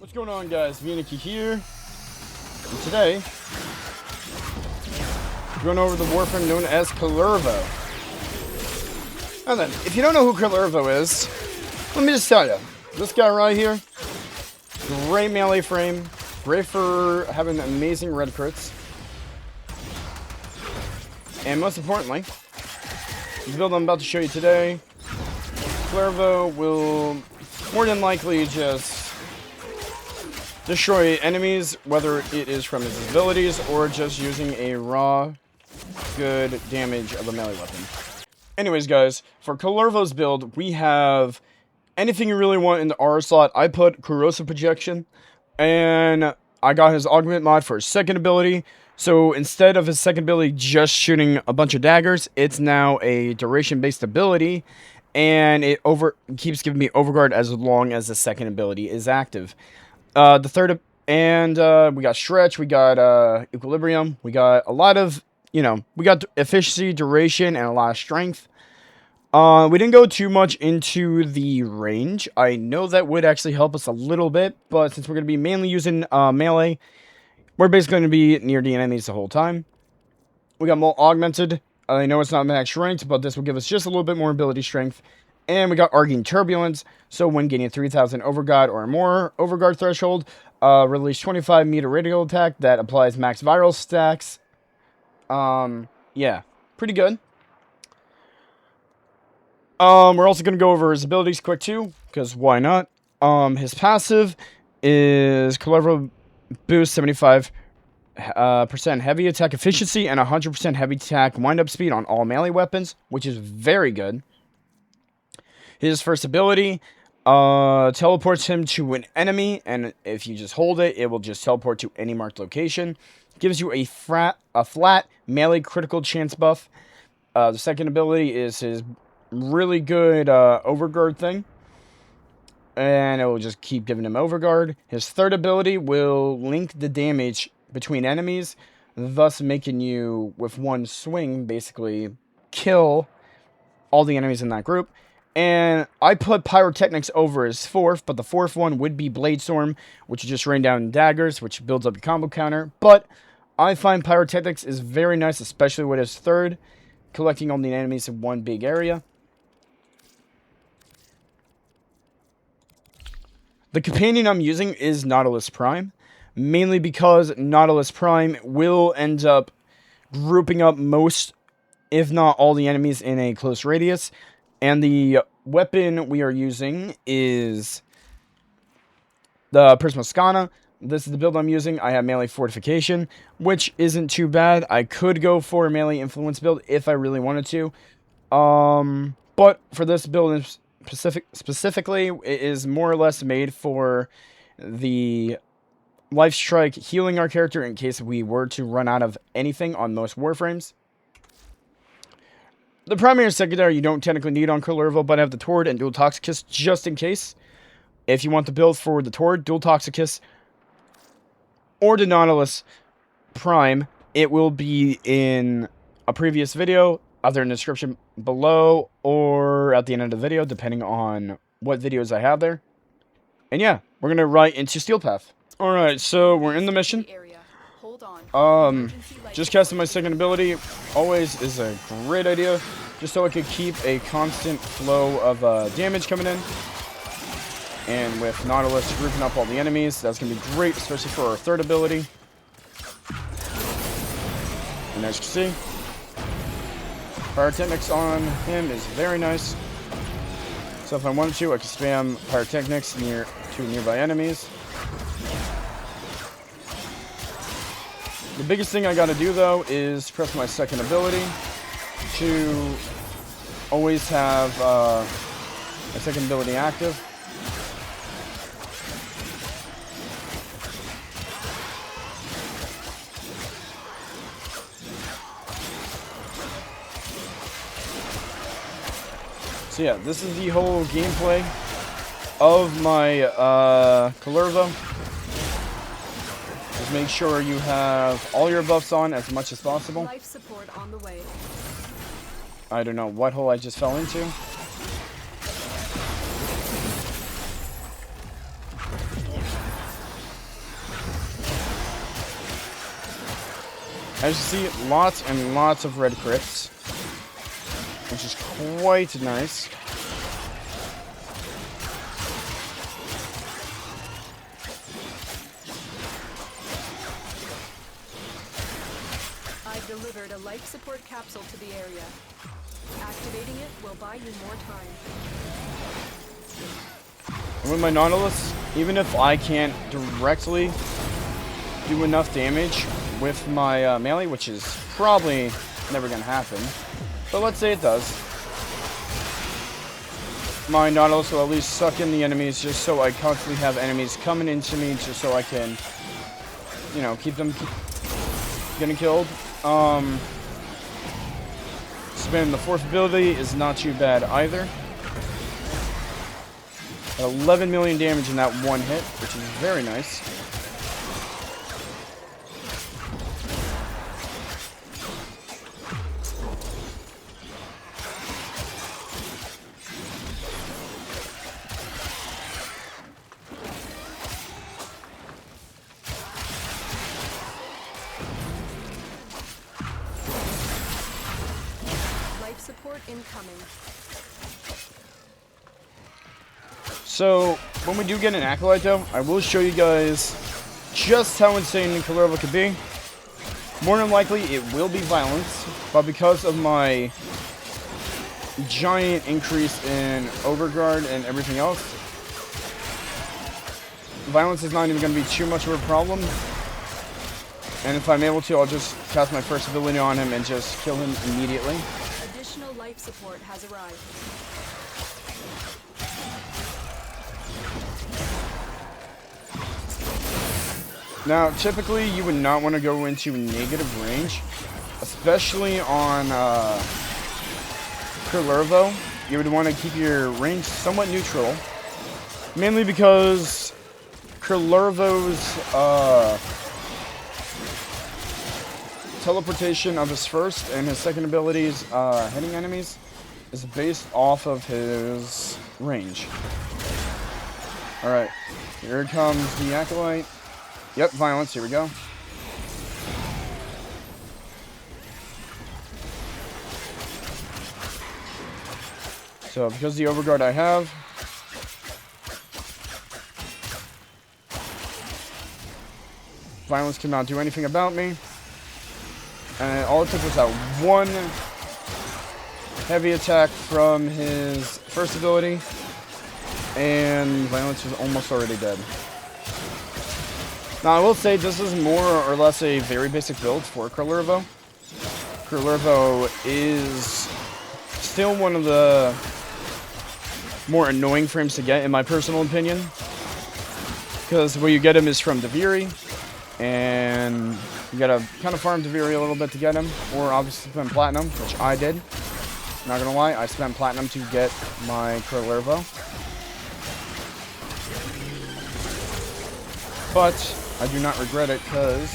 What's going on, guys? MuneyKei here, and today we're going over the Warframe known as Kullervo. And then, if you don't know who Kullervo is, let me just tell you, this guy right here, great melee frame, great for having amazing red crits, and most importantly, the build I'm about to show you today, Kullervo will more than likely just destroy enemies, whether it is from his abilities or just using a raw, good damage of a melee weapon. Anyways, guys, for Kullervo's build, we have anything you really want in the R slot. I put corrosive projection, and I got his augment mod for his second ability. So instead of his second ability just shooting a bunch of daggers, it's now a duration-based ability, and it keeps giving me overguard as long as the second ability is active. The third, and we got stretch, we got equilibrium, we got a lot of, we got efficiency, duration, and a lot of strength. We didn't go too much into the range. I know that would actually help us a little bit, but since we're going to be mainly using melee, we're basically going to be near the enemies the whole time. We got more augmented. I know it's not max strength, but this will give us just a little bit more ability strength. And we got Arcane Turbulence, so when gaining 3,000 Overguard or more Overguard threshold, release 25 meter radial attack that applies max viral stacks. Yeah, pretty good. We're also going to go over his abilities quick too, because why not? His passive is Kullervo boost 75% heavy attack efficiency and 100% heavy attack wind-up speed on all melee weapons, which is very good. His first ability teleports him to an enemy, and if you just hold it, it will just teleport to any marked location. Gives you a flat melee critical chance buff. The second ability is his really good overguard thing, and it will just keep giving him overguard. His third ability will link the damage between enemies, thus making you, with one swing, basically kill all the enemies in that group. And I put Pyrotechnics over his fourth, but the fourth one would be Bladestorm, which is just rain down daggers, which builds up your combo counter. But I find Pyrotechnics is very nice, especially with his third, collecting all the enemies in one big area. The companion I'm using is Nautilus Prime, mainly because Nautilus Prime will end up grouping up most, if not all, the enemies in a close radius. And the weapon we are using is the Prisma Skana. This is the build I'm using. I have melee fortification, which isn't too bad. I could go for a melee influence build if I really wanted to. But for this build specifically, it is more or less made for the Life Strike healing our character in case we were to run out of anything on most Warframes. The primary and secondary you don't technically need on Kullervo, but I have the Tord and Dual Toxicus just in case. If you want the build for the Tord, Dual Toxicus, or the Nautilus Prime, it will be in a previous video, either in the description below or at the end of the video, depending on what videos I have there. And yeah, we're going to right into Steel Path. Alright, so we're in the mission. Just casting my second ability always is a great idea, just so I could keep a constant flow of damage coming in. And with Nautilus grouping up all the enemies, that's going to be great, especially for our third ability. And as you can see, Pyrotechnics on him is very nice. So if I wanted to, I could spam Pyrotechnics to nearby enemies. The biggest thing I gotta do, though, is press my second ability to always have my second ability active. So yeah, this is the whole gameplay of my Kullervo. Just make sure you have all your buffs on as much as possible. Life support on the way. I don't know what hole I just fell into. As you see, lots and lots of red crits, which is quite nice. I've delivered a life support capsule to the area. Activating it will buy you more time. And with my Nautilus, even if I can't directly do enough damage with my melee, which is probably never going to happen, but let's say it does, my Nautilus will at least suck in the enemies just so I constantly have enemies coming into me just so I can, you know, keep them getting killed. Spamming the fourth ability is not too bad either. 11 million damage in that one hit, which is very nice. Life support incoming. So, when we do get an Acolyte though, I will show you guys just how insane Kullervo could be. More than likely, it will be violence, but because of my giant increase in overguard and everything else, violence is not even going to be too much of a problem. And if I'm able to, I'll just cast my first ability on him and just kill him immediately. Additional life support has arrived. Now, typically, you would not want to go into negative range, especially on Kullervo. You would want to keep your range somewhat neutral, mainly because Kullervo's teleportation of his first and his second abilities, hitting enemies, is based off of his range. Alright, here comes the Acolyte. Yep, violence, here we go. So, because the overguard I have, violence cannot do anything about me. And all it took was that one heavy attack from his first ability, and violence was almost already dead. Now, I will say this is more or less a very basic build for Kullervo. Kullervo is still one of the more annoying frames to get, in my personal opinion. Because where you get him is from Deviri, and you gotta kind of farm Deviri a little bit to get him, or obviously spend Platinum, which I did. Not gonna lie, I spent Platinum to get my Kullervo. But I do not regret it, because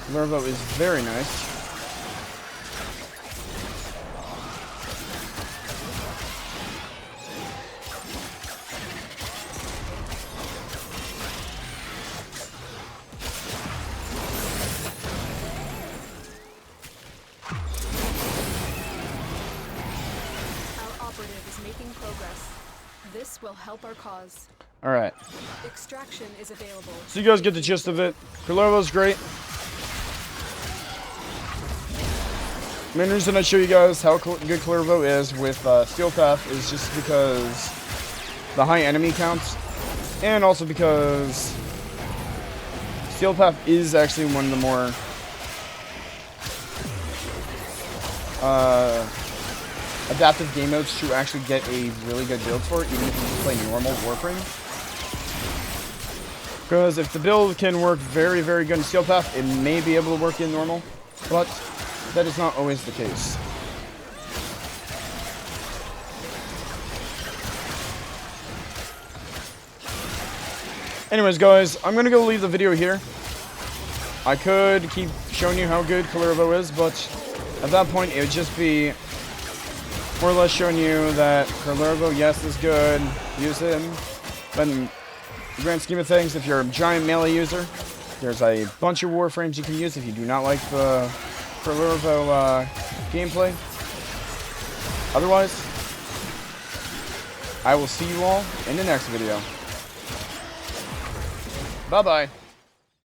Kullervo is very nice. Our operative is making progress. This will help our cause. Alright. Extraction is available. So you guys get the gist of it. Kullervo's great. Main reason I show you guys how good Kullervo is with Steel Path is just because the high enemy counts, and also because Steel Path is actually one of the more adaptive game modes to actually get a really good build for it, even if you just play normal Warframe. Because if the build can work very, very good in Steel Path, it may be able to work in normal, but that is not always the case. Anyways, guys, I'm going to go leave the video here. I could keep showing you how good Kullervo is, but at that point, it would just be more or less showing you that Kullervo, yes, is good, use him, but in the grand scheme of things, if you're a giant melee user, There's a bunch of Warframes you can use if you do not like the Kullervo gameplay. Otherwise, I will see you all in the next video. Bye-bye.